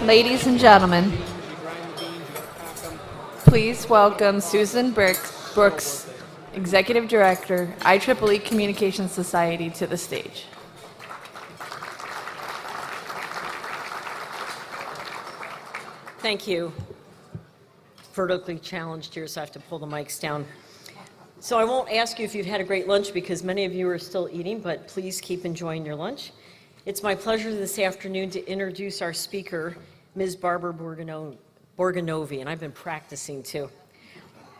Ladies and gentlemen, please welcome Susan Brooks, Executive Director, IEEE Communications Society, to the stage. Thank you. Vertically challenged here, so I have to pull the mics down. So I won't ask you if you've had a great lunch because many of you are still eating, but please keep enjoying your lunch. It's my pleasure this afternoon to introduce our speaker, Ms. Barbara Borgonovi, and I've been practicing too.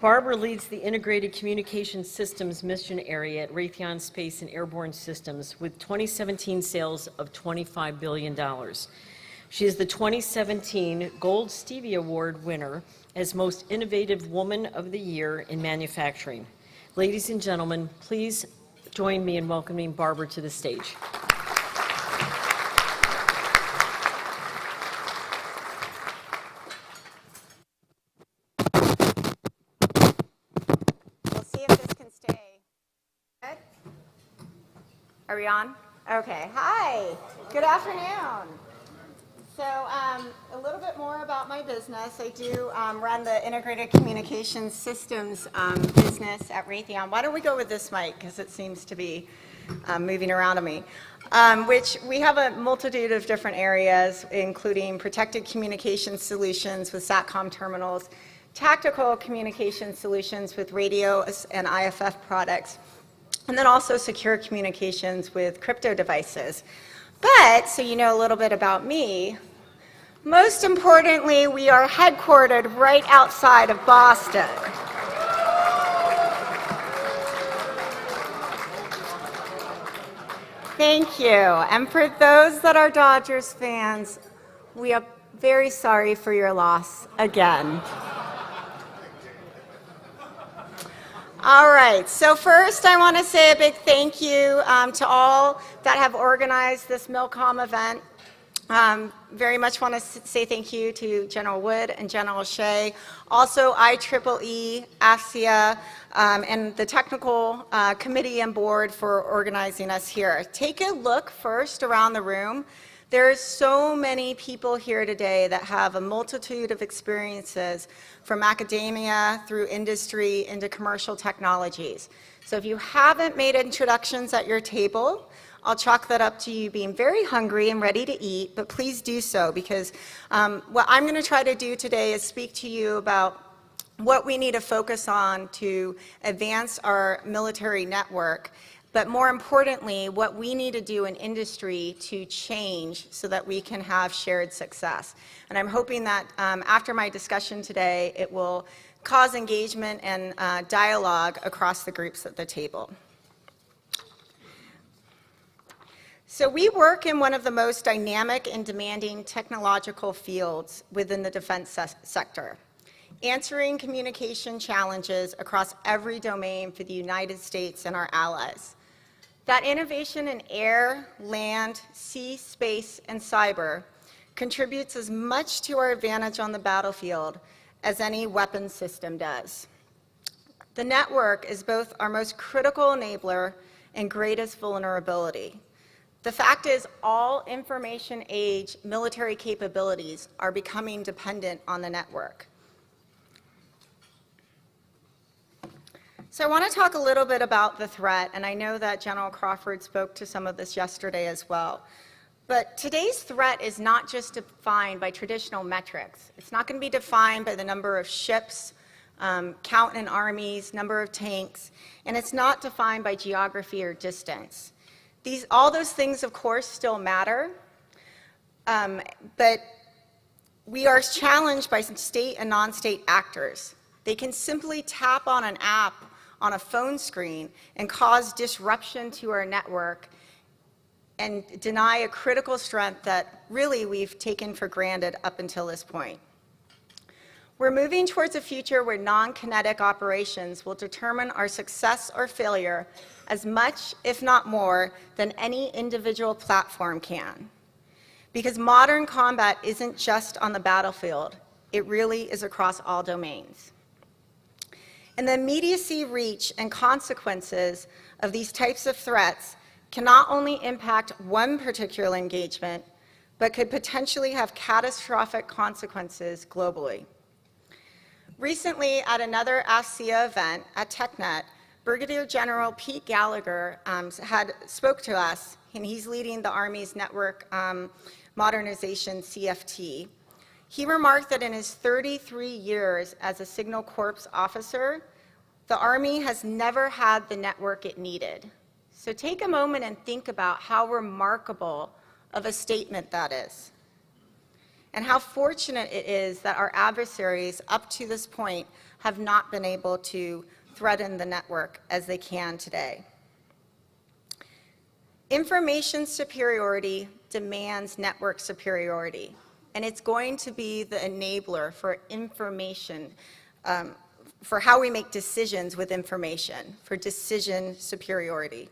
Barbara leads the Integrated Communication Systems mission area at Raytheon Space and Airborne Systems with 2017 sales of $25 billion. She is the 2017 Gold Stevie Award winner as Most Innovative Woman of the Year in Manufacturing. Ladies and gentlemen, please join me in welcoming Barbara to the stage. We'll see if this can stay. Good? Are we on? Okay. Hi. Good afternoon. So a little bit more about my business. I do run the Integrated Communications Systems business at Raytheon. Why don't we go with this mic, because it seems to be moving around on me. Which we have a multitude of different areas, including protected communication solutions with SATCOM terminals, tactical communication solutions with radio and IFF products, and then also secure communications with crypto devices. But, so you know a little bit about me, most importantly, we are headquartered right outside of Boston. Thank you. And for those that are Dodgers fans, we are very sorry for your loss again. All right, so first I want to say a big thank you to all that have organized this Milcom event. Very much want to say thank you to General Wood and General Shea, also IEEE, AFCIA, and the technical committee and board for organizing us here. Take a look first around the room. There's so many people here today that have a multitude of experiences from academia through industry into commercial technologies. So if you haven't made introductions at your table, I'll chalk that up to you being very hungry and ready to eat, but please do so, because what I'm going to try to do today is speak to you about what we need to focus on to advance our military network, but more importantly, what we need to do in industry to change so that we can have shared success. And I'm hoping that after my discussion today, it will cause engagement and dialogue across the groups at the table. So we work in one of the most dynamic and demanding technological fields within the defense sector, answering communication challenges across every domain for the United States and our allies. That innovation in air, land, sea, space, and cyber contributes as much to our advantage on the battlefield as any weapon system does. The network is both our most critical enabler and greatest vulnerability. The fact is, all information age military capabilities are becoming dependent on the network. So I want to talk a little bit about the threat, and I know that General Crawford spoke to some of this yesterday as well. But today's threat is not just defined by traditional metrics. It's not going to be defined by the number of ships, count in armies, number of tanks, and it's not defined by geography or distance. All those things, of course, still matter, but we are challenged by some state and non-state actors. They can simply tap on an app on a phone screen and cause disruption to our network and deny a critical strength that really we've taken for granted up until this point. We're moving towards a future where non-kinetic operations will determine our success or failure as much, if not more, than any individual platform can. Because modern combat isn't just on the battlefield, it really is across all domains. And the immediacy, reach, and consequences of these types of threats can not only impact one particular engagement, but could potentially have catastrophic consequences globally. Recently, at another ASCIA event at TechNet, Brigadier General Pete Gallagher spoke to us, and he's leading the Army's Network Modernization CFT. He remarked that in his 33 years as a Signal Corps officer, the Army has never had the network it needed. So take a moment and think about how remarkable of a statement that is, and how fortunate it is that our adversaries up to this point have not been able to threaten the network as they can today. Information superiority demands network superiority, and it's going to be the enabler for information, for how we make decisions with information, for decision superiority.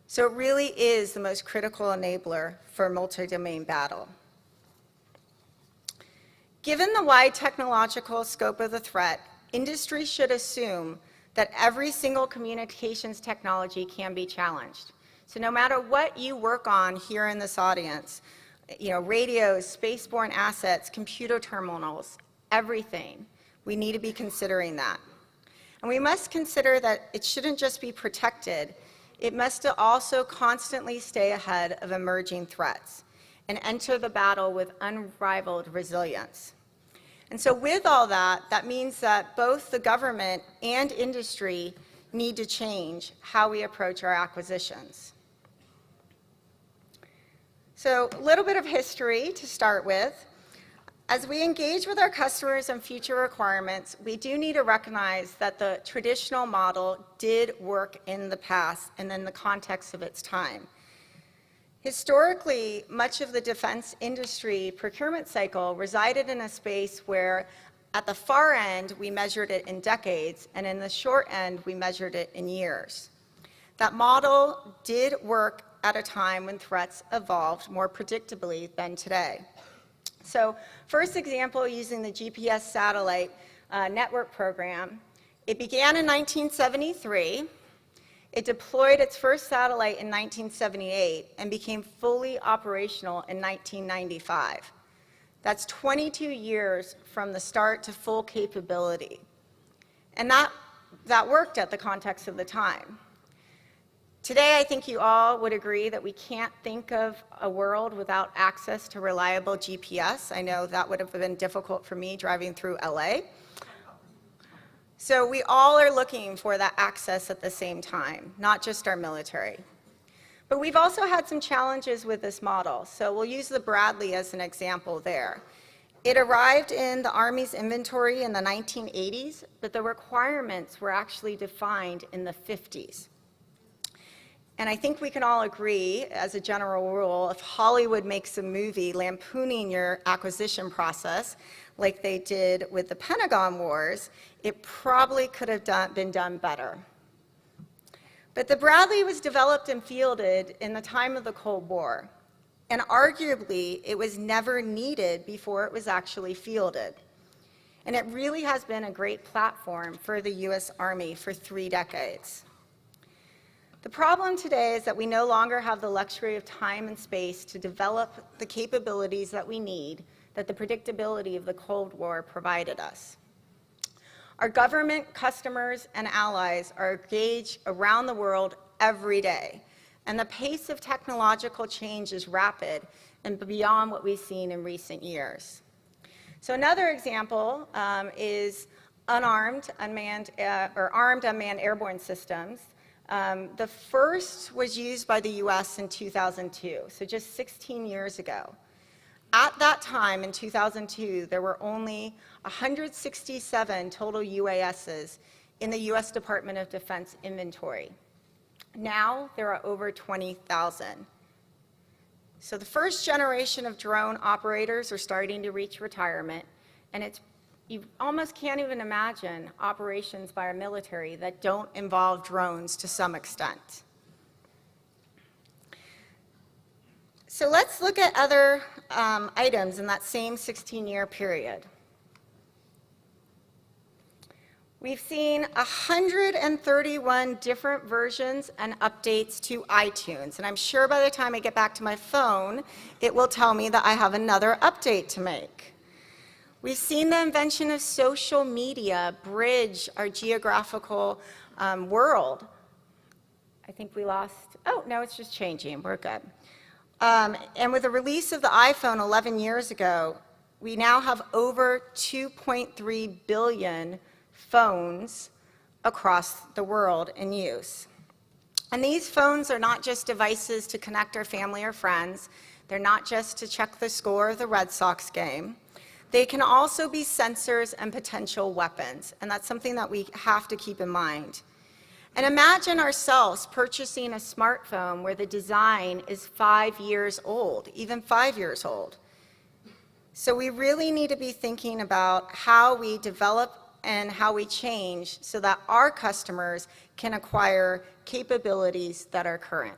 So it really is the most critical enabler for multi-domain battle. Given the wide technological scope of the threat, industry should assume that every single communications technology can be challenged. So no matter what you work on here in this audience, radios, spaceborne assets, computer terminals, everything, we need to be considering that. And we must consider that it shouldn't just be protected, it must also constantly stay ahead of emerging threats and enter the battle with unrivaled resilience. And so with all that, that means that both the government and industry need to change how we approach our acquisitions. So a little bit of history to start with. As we engage with our customers and future requirements, we do need to recognize that the traditional model did work in the past and in the context of its time. Historically, much of the defense industry procurement cycle resided in a space where at the far end, we measured it in decades, and in the short end, we measured it in years. That model did work at a time when threats evolved more predictably than today. So first example, using the GPS satellite network program, it began in 1973. It deployed its first satellite in 1978 and became fully operational in 1995. That's 22 years from the start to full capability. And that worked at the context of the time. Today, I think you all would agree that we can't think of a world without access to reliable GPS. I know that would have been difficult for me driving through LA. So we all are looking for that access at the same time, not just our military. But we've also had some challenges with this model. So we'll use the Bradley as an example there. It arrived in the Army's inventory in the 1980s, but the requirements were actually defined in the 50s. And I think we can all agree, as a general rule, if Hollywood makes a movie lampooning your acquisition process, like they did with the Pentagon Wars, it probably could have been done better. But the Bradley was developed and fielded in the time of the Cold War, and arguably it was never needed before it was actually fielded. And it really has been a great platform for the U.S. Army for 3 decades. The problem today is that we no longer have the luxury of time and space to develop the capabilities that we need, that the predictability of the Cold War provided us. Our government, customers, and allies are engaged around the world every day, and the pace of technological change is rapid and beyond what we've seen in recent years. So another example is armed unmanned airborne systems. The first was used by the U.S. in 2002, so just 16 years ago. At that time, in 2002, there were only 167 total UASs in the U.S. Department of Defense inventory. Now, there are over 20,000. So the first generation of drone operators are starting to reach retirement, and you almost can't even imagine operations by our military that don't involve drones to some extent. So let's look at other items in that same 16-year period. We've seen 131 different versions and updates to iTunes, and I'm sure by the time I get back to my phone, it will tell me that I have another update to make. We've seen the invention of social media bridge our geographical world. I think we lost, oh, no, it's just changing, we're good. And with the release of the iPhone 11 years ago, we now have over 2.3 billion phones across the world in use. And these phones are not just devices to connect our family or friends. They're not just to check the score of the Red Sox game. They can also be sensors and potential weapons, and that's something that we have to keep in mind. And imagine ourselves purchasing a smartphone where the design is 5 years old, even 5 years old. So we really need to be thinking about how we develop and how we change so that our customers can acquire capabilities that are current.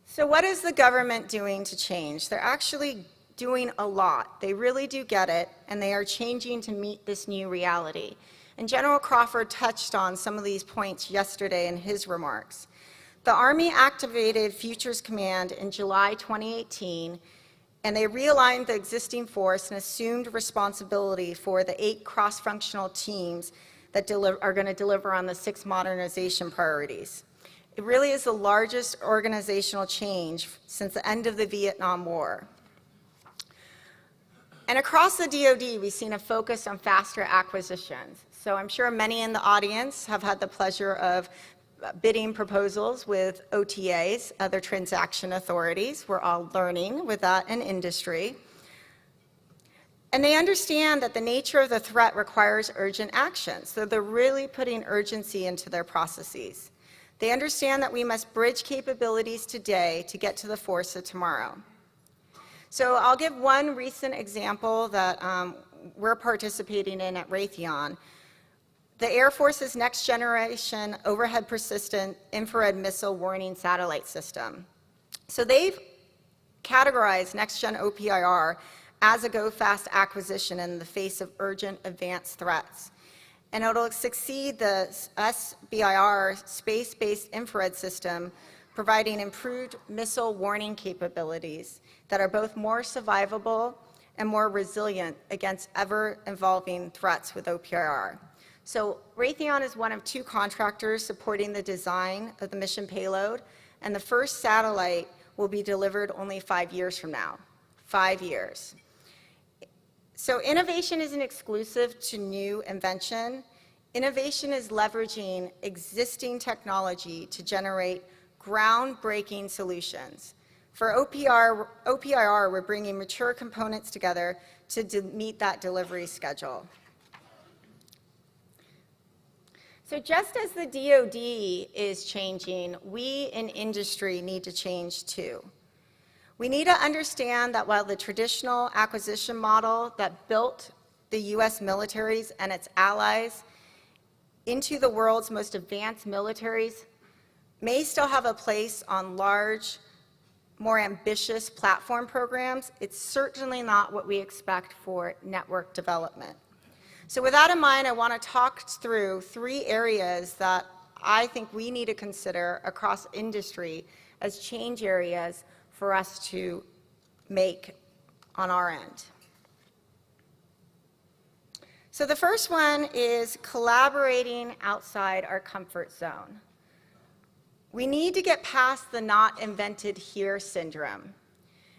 So what is the government doing to change? They're actually doing a lot. They really do get it, and they are changing to meet this new reality. And General Crawford touched on some of these points yesterday in his remarks. The Army activated Futures Command in July 2018, and they realigned the existing force and assumed responsibility for the 8 cross-functional teams that are going to deliver on the 6 modernization priorities. It really is the largest organizational change since the end of the Vietnam War. And across the DoD, we've seen a focus on faster acquisitions. So I'm sure many in the audience have had the pleasure of bidding proposals with OTAs, other transaction authorities. We're all learning with that in industry. And they understand that the nature of the threat requires urgent action, so they're really putting urgency into their processes. They understand that we must bridge capabilities today to get to the force of tomorrow. So I'll give one recent example that we're participating in at Raytheon. The Air Force's next generation overhead persistent infrared missile warning satellite system. So they've categorized next-gen OPIR as a go-fast acquisition in the face of urgent advanced threats. And it'll succeed the SBIR space-based infrared system, providing improved missile warning capabilities that are both more survivable and more resilient against ever-evolving threats with OPIR. So Raytheon is one of 2 contractors supporting the design of the mission payload, and the first satellite will be delivered only 5 years from now. 5 years. So innovation isn't exclusive to new invention. Innovation is leveraging existing technology to generate groundbreaking solutions. For OPIR, we're bringing mature components together to meet that delivery schedule. So just as the DoD is changing, we in industry need to change too. We need to understand that while the traditional acquisition model that built the US militaries and its allies into the world's most advanced militaries may still have a place on large, more ambitious platform programs, it's certainly not what we expect for network development. So with that in mind, I want to talk through 3 areas that I think we need to consider across industry as change areas for us to make on our end. So the first one is collaborating outside our comfort zone. We need to get past the not invented here syndrome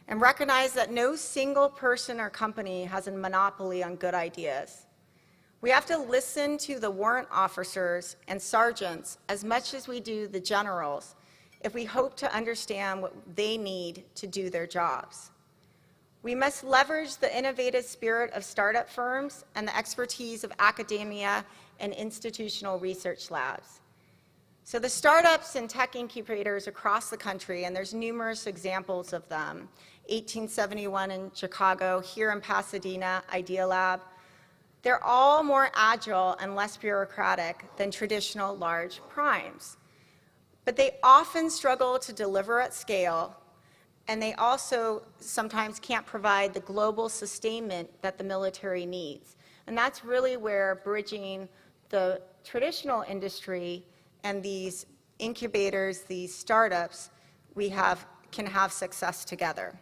and recognize that no single person or company has a monopoly on good ideas. We have to listen to the warrant officers and sergeants as much as we do the generals if we hope to understand what they need to do their jobs. We must leverage the innovative spirit of startup firms and the expertise of academia and institutional research labs. So the startups and tech incubators across the country, and there's numerous examples of them, 1871 in Chicago, here in Pasadena, Idea Lab, they're all more agile and less bureaucratic than traditional large primes. But they often struggle to deliver at scale, and they also sometimes can't provide the global sustainment that the military needs. And that's really where bridging the traditional industry and these incubators, these startups, can have success together.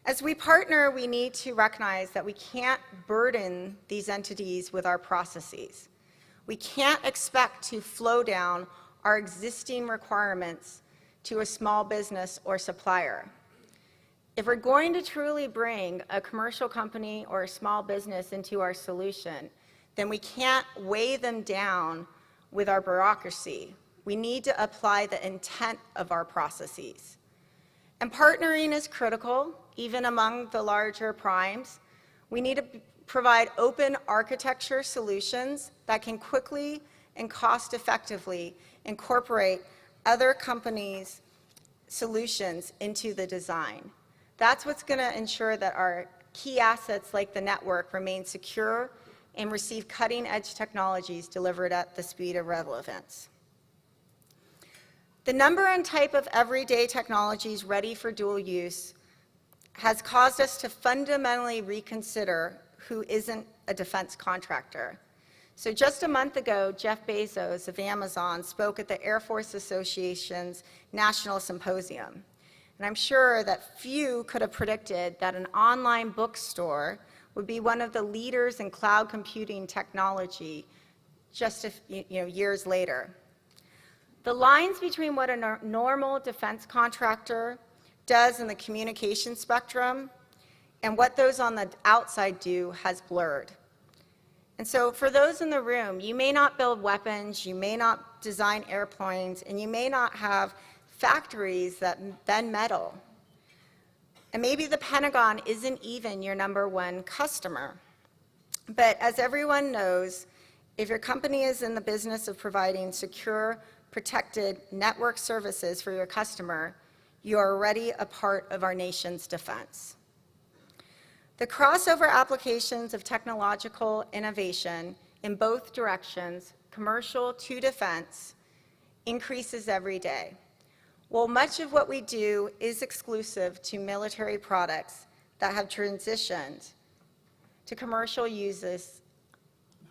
As we partner, we need to recognize that we can't burden these entities with our processes. We can't expect to flow down our existing requirements to a small business or supplier. If we're going to truly bring a commercial company or a small business into our solution, then we can't weigh them down with our bureaucracy. We need to apply the intent of our processes. And partnering is critical, even among the larger primes. We need to provide open architecture solutions that can quickly and cost-effectively incorporate other companies' solutions into the design. That's what's going to ensure that our key assets like the network remain secure and receive cutting-edge technologies delivered at the speed of relevance. The number and type of everyday technologies ready for dual use has caused us to fundamentally reconsider who isn't a defense contractor. So just a month ago, Jeff Bezos of Amazon spoke at the Air Force Association's National Symposium. And I'm sure that few could have predicted that an online bookstore would be one of the leaders in cloud computing technology just years later. The lines between what a normal defense contractor does in the communication spectrum and what those on the outside do has blurred. And so for those in the room, you may not build weapons, you may not design airplanes, and you may not have factories that bend metal. And maybe the Pentagon isn't even your #1 customer. But as everyone knows, if your company is in the business of providing secure, protected network services for your customer, you are already a part of our nation's defense. The crossover applications of technological innovation in both directions, commercial to defense, increases every day. While much of what we do is exclusive to military products that have transitioned to commercial uses,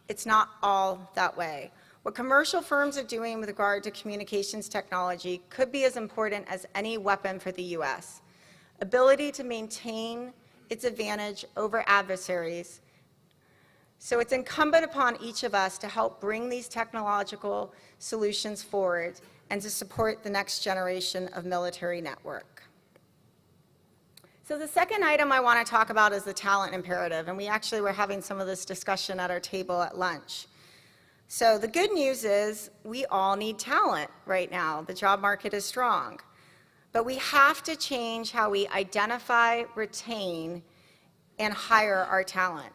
it's not all that way. What commercial firms are doing with regard to communications technology could be as important as any weapon for the U.S. Ability to maintain its advantage over adversaries. So it's incumbent upon each of us to help bring these technological solutions forward and to support the next generation of military network. So the second item I want to talk about is the talent imperative, and we actually were having some of this discussion at our table at lunch. So the good news is we all need talent right now. The job market is strong. But we have to change how we identify, retain, and hire our talent.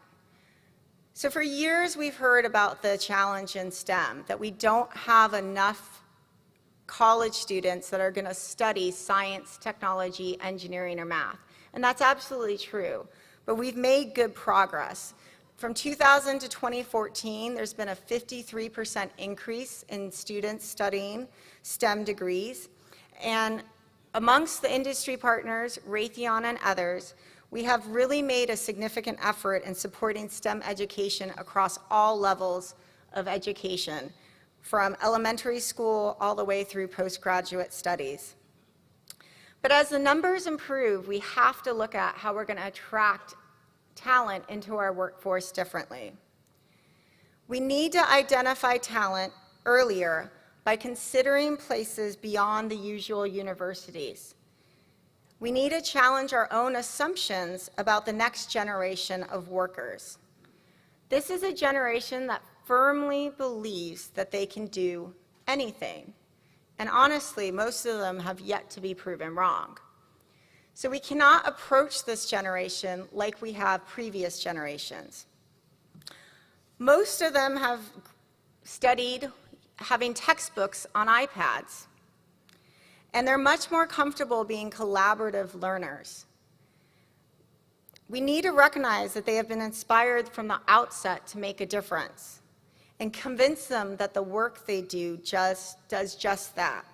So for years we've heard about the challenge in STEM, that we don't have enough college students that are going to study science, technology, engineering, or math. And that's absolutely true. But we've made good progress. From 2000 to 2014, there's been a 53% increase in students studying STEM degrees. And amongst the industry partners, Raytheon and others, we have really made a significant effort in supporting STEM education across all levels of education, from elementary school all the way through postgraduate studies. But as the numbers improve, we have to look at how we're going to attract talent into our workforce differently. We need to identify talent earlier by considering places beyond the usual universities. We need to challenge our own assumptions about the next generation of workers. This is a generation that firmly believes that they can do anything. And honestly, most of them have yet to be proven wrong. So we cannot approach this generation like we have previous generations. Most of them have studied having textbooks on iPads, and they're much more comfortable being collaborative learners. We need to recognize that they have been inspired from the outset to make a difference and convince them that the work they do does just that.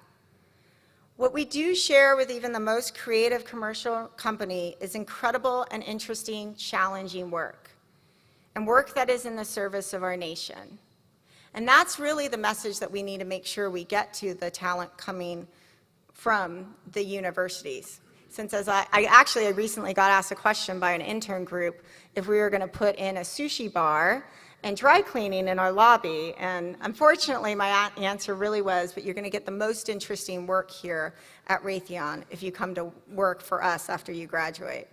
What we do share with even the most creative commercial company is incredible and interesting, challenging work. and work that is in the service of our nation. And that's really the message that we need to make sure we get to the talent coming from the universities. Since as I recently got asked a question by an intern group if we were going to put in a sushi bar and dry cleaning in our lobby, and unfortunately my answer really was, but you're going to get the most interesting work here at Raytheon if you come to work for us after you graduate.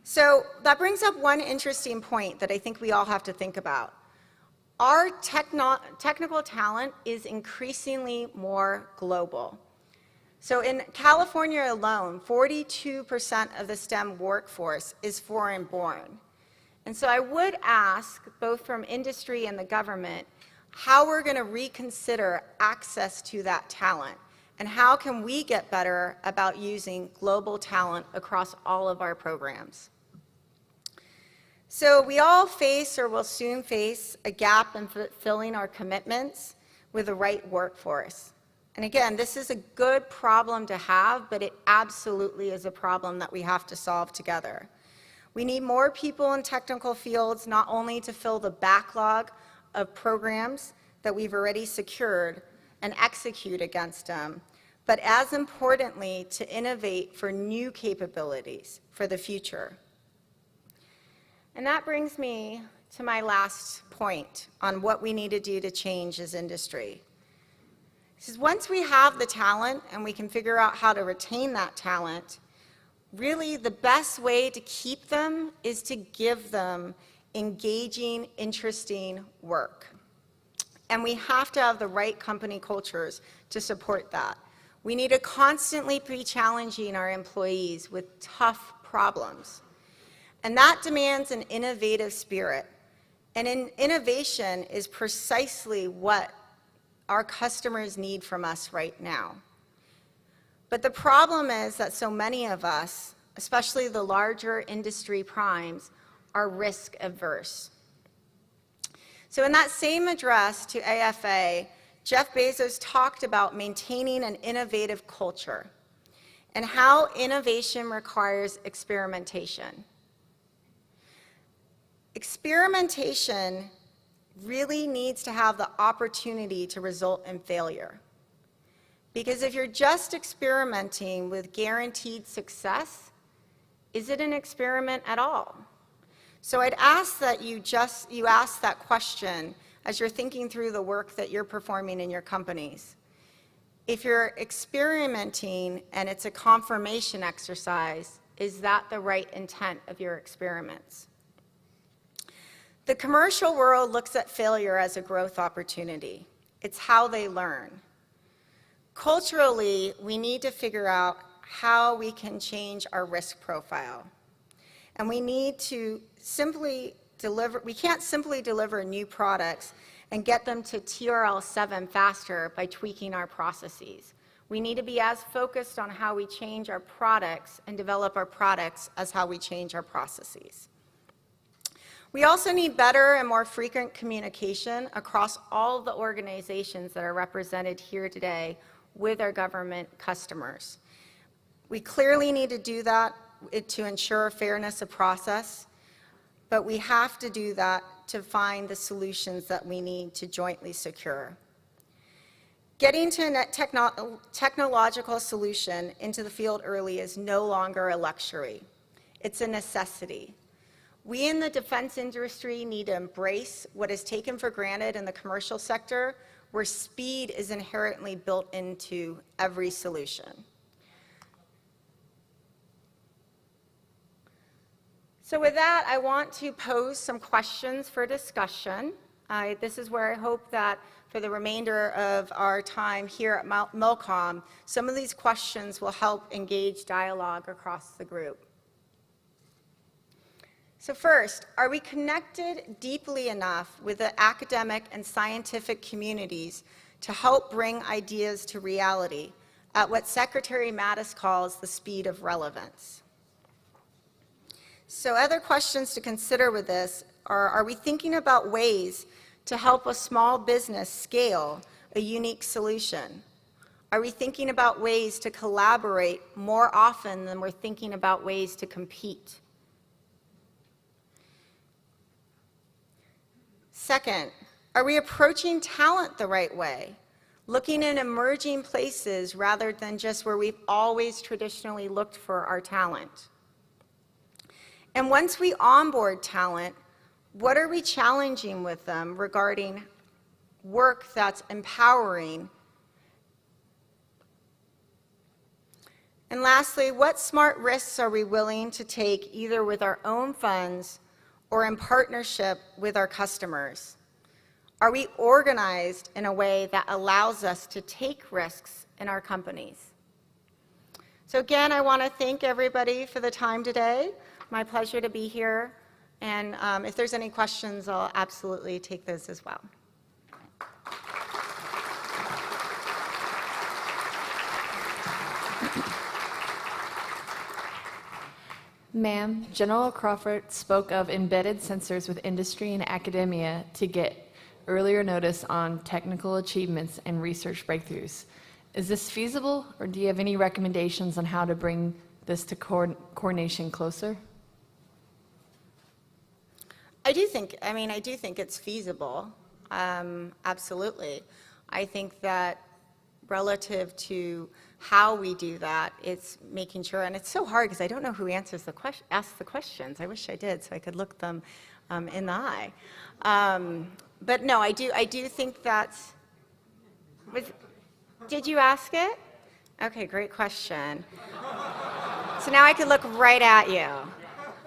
So that brings up one interesting point that I think we all have to think about. Our technical talent is increasingly more global. So in California alone, 42% of the STEM workforce is foreign-born. And so I would ask, both from industry and the government, how we're going to reconsider access to that talent, and how can we get better about using global talent across all of our programs. So we all face, or will soon face, a gap in fulfilling our commitments with the right workforce. And again, this is a good problem to have, but it absolutely is a problem that we have to solve together. We need more people in technical fields, not only to fill the backlog of programs that we've already secured and execute against them, but as importantly, to innovate for new capabilities for the future. And that brings me to my last point on what we need to do to change as industry. Because once we have the talent and we can figure out how to retain that talent, really the best way to keep them is to give them engaging, interesting work. And we have to have the right company cultures to support that. We need to constantly be challenging our employees with tough problems. And that demands an innovative spirit. And innovation is precisely what our customers need from us right now. But the problem is that so many of us, especially the larger industry primes, are risk averse. So in that same address to AFA, Jeff Bezos talked about maintaining an innovative culture and how innovation requires experimentation. Experimentation really needs to have the opportunity to result in failure. Because if you're just experimenting with guaranteed success, is it an experiment at all? So I'd ask that you ask that question as you're thinking through the work that you're performing in your companies. If you're experimenting and it's a confirmation exercise, is that the right intent of your experiments? The commercial world looks at failure as a growth opportunity. It's how they learn. Culturally, we need to figure out how we can change our risk profile. And we need to we can't simply deliver new products and get them to TRL 7 faster by tweaking our processes. We need to be as focused on how we change our products and develop our products as how we change our processes. We also need better and more frequent communication across all the organizations that are represented here today with our government customers. We clearly need to do that to ensure fairness of process, but we have to do that to find the solutions that we need to jointly secure. Getting to a technological solution into the field early is no longer a luxury. It's a necessity. We in the defense industry need to embrace what is taken for granted in the commercial sector, where speed is inherently built into every solution. So with that, I want to pose some questions for discussion. This is where I hope that for the remainder of our time here at MILCOM, some of these questions will help engage dialogue across the group. So first, are we connected deeply enough with the academic and scientific communities to help bring ideas to reality at what Secretary Mattis calls the speed of relevance? So other questions to consider with this are we thinking about ways to help a small business scale a unique solution? Are we thinking about ways to collaborate more often than we're thinking about ways to compete? Second, are we approaching talent the right way? Looking in emerging places rather than just where we've always traditionally looked for our talent. And once we onboard talent, what are we challenging with them regarding work that's empowering? And lastly, what smart risks are we willing to take either with our own funds or in partnership with our customers? Are we organized in a way that allows us to take risks in our companies? So again, I want to thank everybody for the time today. My pleasure to be here. And if there's any questions, I'll absolutely take those as well. Ma'am, General Crawford spoke of embedded sensors with industry and academia to get earlier notice on technical achievements and research breakthroughs. Is this feasible, or do you have any recommendations on how to bring this to coordination closer? I do think it's feasible. Absolutely. I think that relative to how we do that, it's making sure, and it's so hard because I don't know who asks the questions. I wish I did so I could look them in the eye. But no, I do think that's, did you ask it? Okay, great question. So now I could look right at you.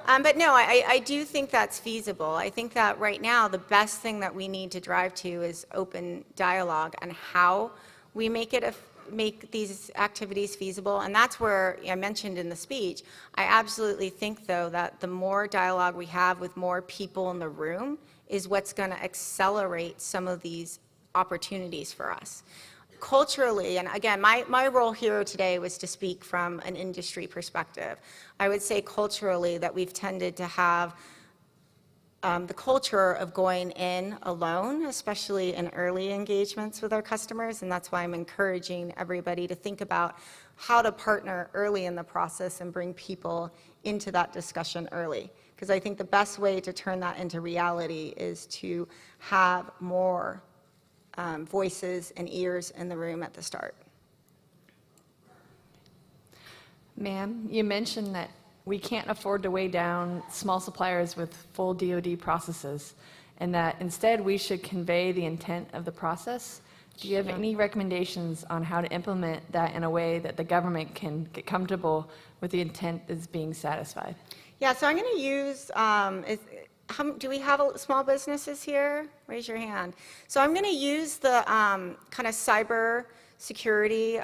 But no, I do think that's feasible. I think that right now the best thing that we need to drive to is open dialogue on how we make these activities feasible. And that's where I mentioned in the speech, I absolutely think, though, that the more dialogue we have with more people in the room is what's going to accelerate some of these opportunities for us. Culturally, and again, my role here today was to speak from an industry perspective. I would say culturally that we've tended to have the culture of going in alone, especially in early engagements with our customers, and that's why I'm encouraging everybody to think about how to partner early in the process and bring people into that discussion early. Because I think the best way to turn that into reality is to have more voices and ears in the room at the start. Ma'am, you mentioned that we can't afford to weigh down small suppliers with full DoD processes, and that instead we should convey the intent of the process. Do you have any recommendations on how to implement that in a way that the government can get comfortable with the intent that's being satisfied? Yeah, so I'm going to use, do we have small businesses here? Raise your hand. So I'm going to use the kind of cyber security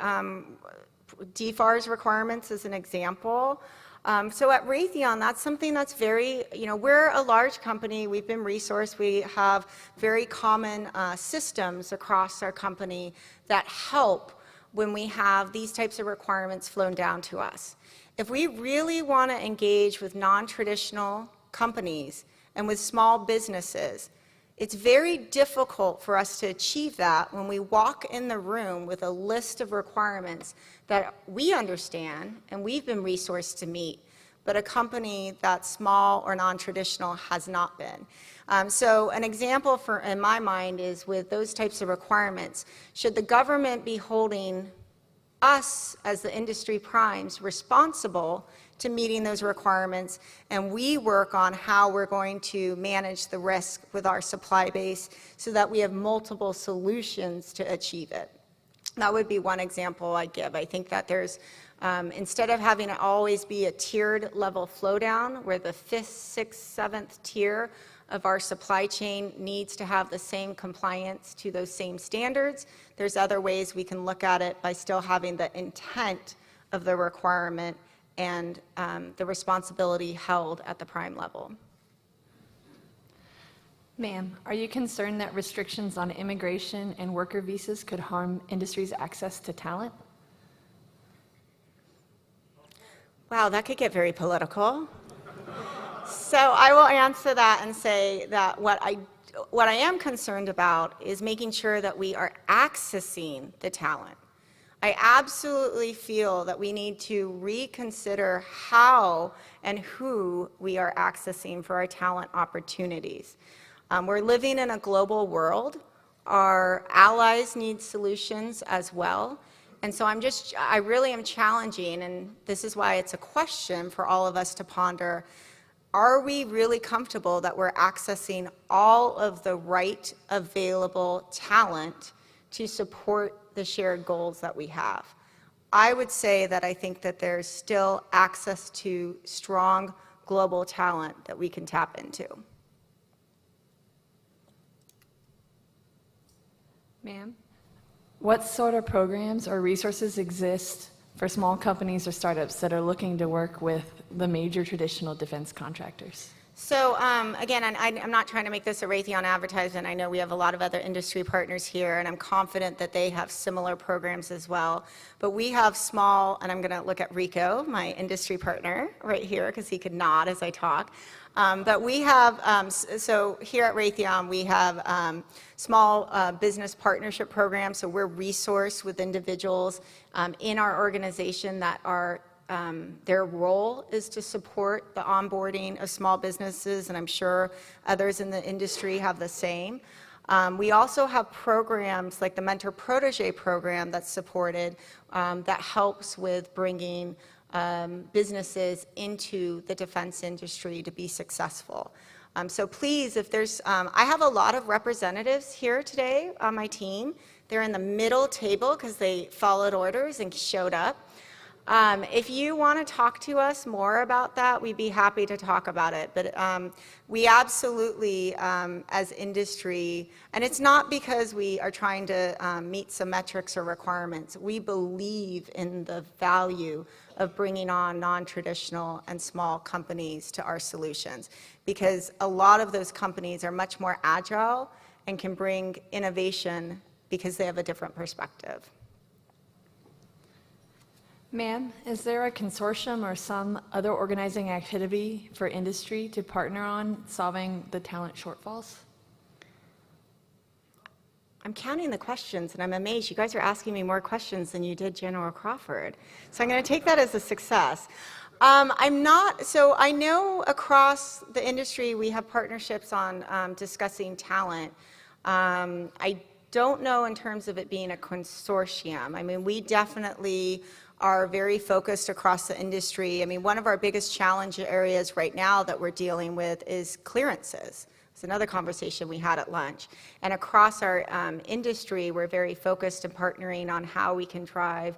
DFARS requirements as an example. So at Raytheon, that's something that's very, we're a large company, we've been resourced, we have very common systems across our company that help when we have these types of requirements flown down to us. If we really want to engage with non-traditional companies and with small businesses, it's very difficult for us to achieve that when we walk in the room with a list of requirements that we understand and we've been resourced to meet, but a company that's small or non-traditional has not been. So an example in my mind is with those types of requirements, should the government be holding us as the industry primes responsible to meeting those requirements, and we work on how we're going to manage the risk with our supply base so that we have multiple solutions to achieve it. That would be one example I'd give. I think that there's, instead of having it always be a tiered level flow down where the 5th, 6th, 7th tier of our supply chain needs to have the same compliance to those same standards, there's other ways we can look at it by still having the intent of the requirement and the responsibility held at the prime level. Ma'am, are you concerned that restrictions on immigration and worker visas could harm industry's access to talent? Wow, that could get very political. So I will answer that and say that what I am concerned about is making sure that we are accessing the talent. I absolutely feel that we need to reconsider how and who we are accessing for our talent opportunities. We're living in a global world. Our allies need solutions as well. And so I really am challenging, and this is why it's a question for all of us to ponder. Are we really comfortable that we're accessing all of the right available talent to support the shared goals that we have? I would say that I think that there's still access to strong global talent that we can tap into. Ma'am, what sort of programs or resources exist for small companies or startups that are looking to work with the major traditional defense contractors? So again, I'm not trying to make this a Raytheon advertisement. I know we have a lot of other industry partners here, and I'm confident that they have similar programs as well. But we have small, and I'm going to look at Rico, my industry partner, right here, because he could nod as I talk. But we have, so here at Raytheon, we have small business partnership programs. So we're resourced with individuals in our organization that are their role is to support the onboarding of small businesses, and I'm sure others in the industry have the same. We also have programs like the Mentor Protege program that's supported that helps with bringing businesses into the defense industry to be successful. So please, if there's, I have a lot of representatives here today on my team. They're in the middle table because they followed orders and showed up. If you want to talk to us more about that, we'd be happy to talk about it. But we absolutely, as industry, and it's not because we are trying to meet some metrics or requirements. We believe in the value of bringing on non-traditional and small companies to our solutions, because a lot of those companies are much more agile and can bring innovation because they have a different perspective. Ma'am, is there a consortium or some other organizing activity for industry to partner on solving the talent shortfalls? I'm counting the questions, and I'm amazed. You guys are asking me more questions than you did General Crawford. So I'm going to take that as a success. So I know across the industry we have partnerships on discussing talent. I don't know in terms of it being a consortium. I mean, we definitely are very focused across the industry. I mean, one of our biggest challenge areas right now that we're dealing with is clearances. It's another conversation we had at lunch. And across our industry, we're very focused and partnering on how we can drive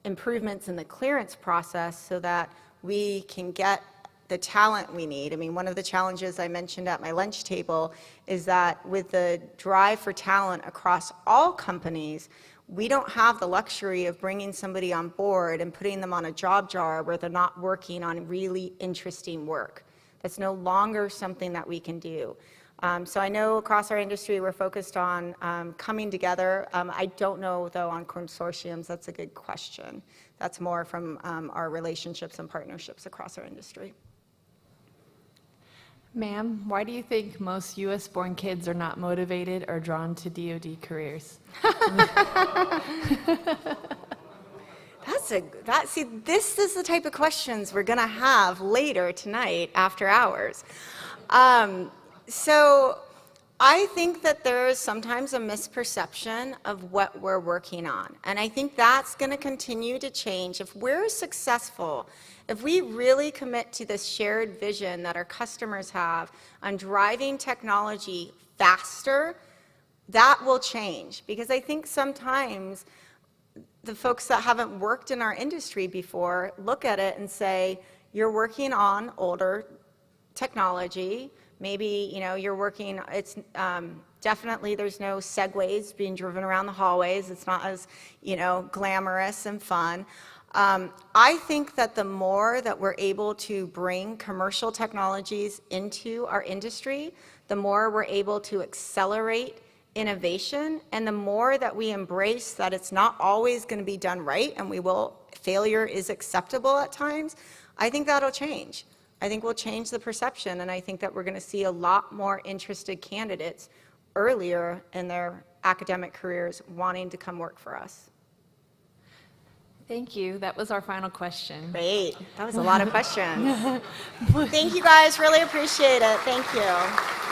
improvements in the clearance process so that we can get the talent we need. I mean, one of the challenges I mentioned at my lunch table is that with the drive for talent across all companies, we don't have the luxury of bringing somebody on board and putting them on a job jar where they're not working on really interesting work. That's no longer something that we can do. So I know across our industry we're focused on coming together. I don't know, though, on consortiums. That's a good question. That's more from our relationships and partnerships across our industry. Ma'am, why do you think most U.S.-born kids are not motivated or drawn to DoD careers? See, this is the type of questions we're going to have later tonight after hours. So I think that there is sometimes a misperception of what we're working on. And I think that's going to continue to change. If we're successful, if we really commit to this shared vision that our customers have on driving technology faster, that will change. Because I think sometimes the folks that haven't worked in our industry before look at it and say, you're working on older technology. Maybe, you're working, it's definitely there's no Segways being driven around the hallways. It's not as, glamorous and fun. I think that the more that we're able to bring commercial technologies into our industry, the more we're able to accelerate innovation, and the more that we embrace that it's not always going to be done right, and failure is acceptable at times, I think that'll change. I think we'll change the perception, and I think that we're going to see a lot more interested candidates earlier in their academic careers wanting to come work for us. Thank you. That was our final question. Great. That was a lot of questions. Thank you, guys. Really appreciate it. Thank you.